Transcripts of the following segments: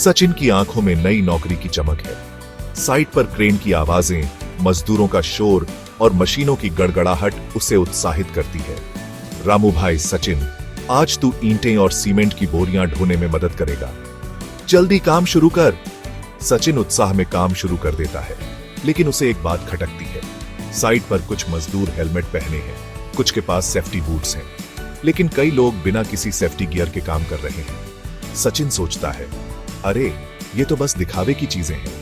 सचिन की आंखों में नई नौकरी की चमक है। साइट पर क्रेन की आवाजें, मजदूरों का शोर और मशीनों की गड़गड़ाहट उसे उत्साहित करती है। रामू भाई, सचिन, आज तू ईंटें और सीमेंट की बोरियां ढोने में मदद करेगा। जल्दी काम शुरू कर। सचिन उत्साह में काम शुरू कर देता है, लेकिन उसे एक बात खटकती है। साइट पर कुछ मजदूर हेलमेट पहने हैं, कुछ के पास सेफ्टी बूट्स हैं, लेकिन कई लोग बिना किसी सेफ्टी गियर के काम कर रहे हैं। सचिन सोचता है, अरे ये तो बस दिखावे की चीजें हैं,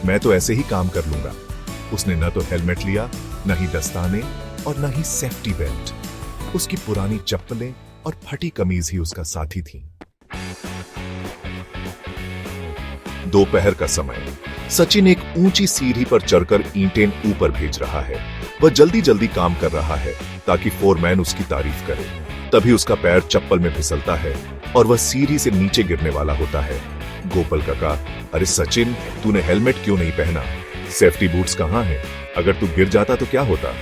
मैं तो ऐसे ही काम कर लूंगा। उसने न तो हेलमेट लिया, न ही दस्ताने और न ही सेफ्टी बेल्ट। उसकी पुरानी चप्पलें और फटी कमीज ही उसका साथी थी। दोपहर का समय। सचिन एक ऊंची सीढ़ी पर चढ़कर ईंटें ऊपर भेज रहा है। वह जल्दी जल्दी काम कर रहा है ताकि फोरमैन उसकी तारीफ करे। तभी उसका पैर चप्पल में फिसलता है और वह सीढ़ी से नीचे गिरने वाला होता है। गोपाल काका, अरे सचिन, तूने हेलमेट क्यों नहीं पहना? सेफ्टी बूट्स कहाँ हैं? अगर तू गिर जाता तो क्या होता?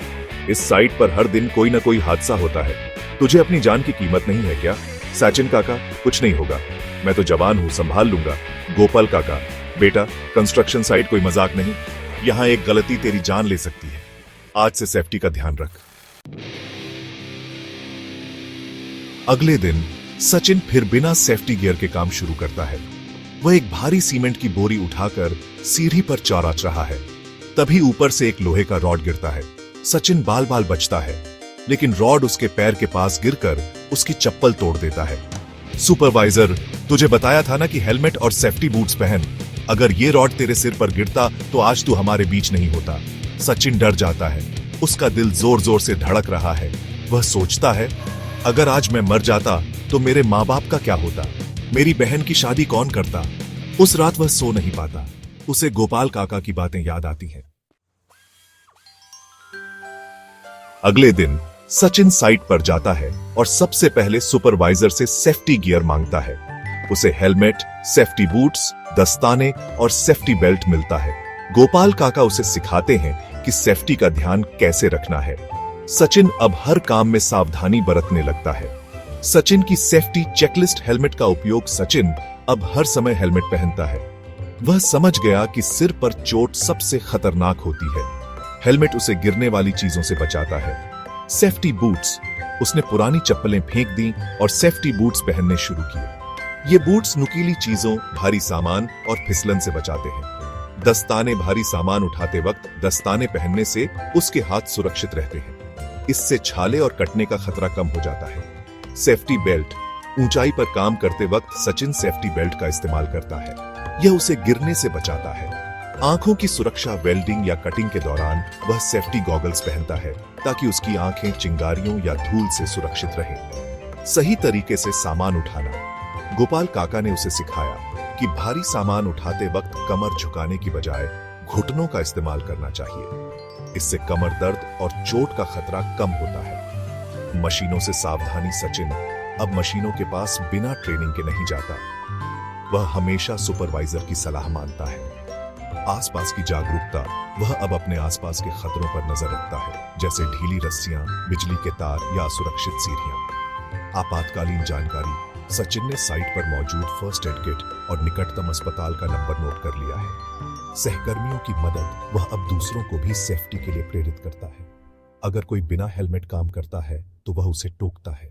इस साइट पर हर दिन कोई ना कोई हादसा होता है। तुझे अपनी जान की कीमत नहीं है क्या? सचिन काका, कुछ नहीं होगा, मैं तो जवान हूं, संभाल लूंगा। गोपाल काका, बेटा, कंस्ट्रक्शन साइट कोई मजाक नहीं, यहां एक गलती तेरी जान ले सकती है। आज से सेफ्टी का ध्यान रख। अगले दिन सचिन फिर बिना सेफ्टी गियर के काम शुरू करता है। वह एक भारी सीमेंट की बोरी उठाकर सीढ़ी पर चौरा रहा है। तभी ऊपर से एक लोहे का रॉड गिरता है। सचिन बाल बाल बचता है, लेकिन रॉड उसके पैर के पास गिरकर उसकी चप्पल तोड़ देता है। सुपरवाइजर, तुझे बताया था ना कि हेलमेट और सेफ्टी बूट्स पहन। अगर ये रॉड तेरे सिर पर गिरता तो आज तू हमारे बीच नहीं होता। सचिन डर जाता है, उसका दिल जोर जोर से धड़क रहा है। वह सोचता है, अगर आज मैं मर जाता तो मेरे माँ बाप का क्या होता? मेरी बहन की शादी कौन करता? उस रात वह सो नहीं पाता। उसे गोपाल काका की बातें याद आती हैं। अगले दिन सचिन साइट पर जाता है और सबसे पहले सुपरवाइजर से सेफ्टी गियर मांगता है। उसे हेलमेट, सेफ्टी बूट्स, दस्ताने और सेफ्टी बेल्ट मिलता है। गोपाल काका उसे सिखाते हैं कि सेफ्टी का ध्यान कैसे रखना है। सचिन अब हर काम में सावधानी बरतने लगता है। सचिन की सेफ्टी चेकलिस्ट हेलमेट का उपयोग सचिन अब हर समय हेलमेट पहनता है। वह समझ गया कि सिर पर चोट सबसे खतरनाक होती है। हेलमेट उसे गिरने वाली चीजों से बचाता है। सेफ्टी बूट्स, उसने पुरानी चप्पलें फेंक दी और सेफ्टी बूट्स पहनने शुरू किए। ये बूट्स नुकीली चीजों, भारी सामान और फिसलन से बचाते हैं। दस्ताने, भारी सामान उठाते वक्त दस्ताने पहनने से उसके हाथ सुरक्षित रहते हैं। इससे छाले और कटने का खतरा कम हो जाता है। सेफ्टी बेल्ट, ऊंचाई पर काम करते वक्त सचिन सेफ्टी बेल्ट का इस्तेमाल करता है। यह उसे गिरने से बचाता है। आंखों की सुरक्षा, वेल्डिंग या कटिंग के दौरान वह सेफ्टी गॉगल्स पहनता है ताकि उसकी आंखें चिंगारियों या धूल से सुरक्षित रहें। सही तरीके से सामान उठाना, गोपाल काका ने उसे सिखाया कि भारी सामान उठाते वक्त कमर झुकाने की बजाय घुटनों का इस्तेमाल करना चाहिए। इससे कमर दर्द और चोट का खतरा कम होता है। मशीनों से सावधानी, सचिन अब मशीनों के पास बिना ट्रेनिंग के नहीं जाता। वह हमेशा सुपरवाइजर की सलाह मानता है। आसपास की जागरूकता, वह अब अपने आसपास के खतरों पर नजर रखता है, जैसे ढीली रस्सियां, बिजली के तार या असुरक्षित सीढ़ियां। आपातकालीन जानकारी, सचिन ने साइट पर मौजूद फर्स्ट एड किट और निकटतम अस्पताल का नंबर नोट कर लिया है। सहकर्मियों की मदद, वह अब दूसरों को भी सेफ्टी के लिए प्रेरित करता है। अगर कोई बिना हेलमेट काम करता है तो वह उसे टोकता है।